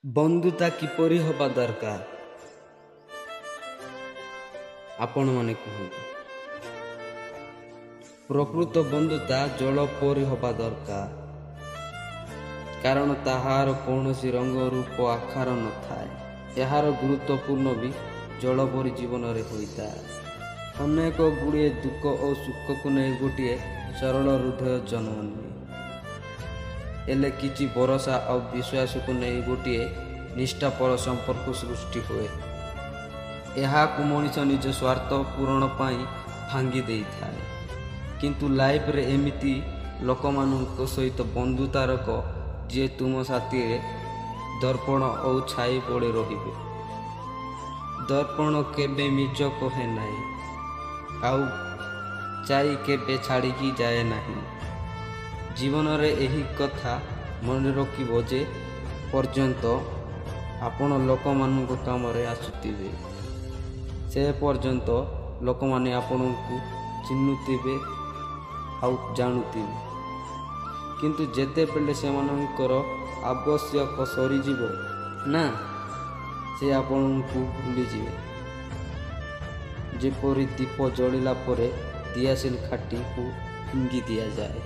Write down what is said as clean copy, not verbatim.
ବନ୍ଧୁତା କିପରି ହେବା ଦରକାର ଆପଣମାନେ କୁହନ୍ତୁ। ପ୍ରକୃତ ବନ୍ଧୁତା ଜଳ ପରି ହେବା ଦରକାର, କାରଣ ତାହାର କୌଣସି ରଙ୍ଗ ରୂପ ଆକାର ନଥାଏ। ଏହାର ଗୁରୁତ୍ୱପୂର୍ଣ୍ଣ ବି ଜଳ ପରି ଜୀବନରେ ହୋଇଥାଏ। ଅନେକ ଗୁଡ଼ିଏ ଦୁଃଖ ଓ ସୁଖକୁ ନେଇ ଗୋଟିଏ ସରଳ ହୃଦୟ ଜନ୍ମ ନିଏ, ହେଲେ କିଛି ଭରସା ଆଉ ବିଶ୍ୱାସକୁ ନେଇ ଗୋଟିଏ ନିଷ୍ଠାପର ସମ୍ପର୍କ ସୃଷ୍ଟି ହୁଏ। ଏହାକୁ ମଣିଷ ନିଜ ସ୍ୱାର୍ଥ ପୂରଣ ପାଇଁ ଭାଙ୍ଗି ଦେଇଥାଏ। କିନ୍ତୁ ଲାଇଫରେ ଏମିତି ଲୋକମାନଙ୍କ ସହିତ ବନ୍ଧୁତା ରଖ ଯିଏ ତୁମ ସାଥିରେ ଦର୍ପଣ ଓ ଛାଇ ପଡ଼ି ରହିବେ। ଦର୍ପଣ କେବେ ମିଛ କହେ ନାହିଁ, ଆଉ ଛାଇ କେବେ ଛାଡ଼ିକି ଯାଏ ନାହିଁ। ଜୀବନରେ ଏହି କଥା ମନେ ରଖିବ ଯେ ପର୍ଯ୍ୟନ୍ତ ଆପଣ ଲୋକମାନଙ୍କ କାମରେ ଆସୁଥିବେ, ସେ ପର୍ଯ୍ୟନ୍ତ ଲୋକମାନେ ଆପଣଙ୍କୁ ଚିହ୍ନୁଥିବେ ଆଉ ଜାଣୁଥିବେ। କିନ୍ତୁ ଯେତେବେଳେ ସେମାନଙ୍କର ଆବଶ୍ୟକ ସରିଯିବ ନା, ସେ ଆପଣଙ୍କୁ ଭୁଲିଯିବେ। ଯେପରି ଦୀପ ଜଳିଲା ପରେ ଦିଆସିଲି କାଠିକୁ ଫିଙ୍ଗି ଦିଆଯାଏ।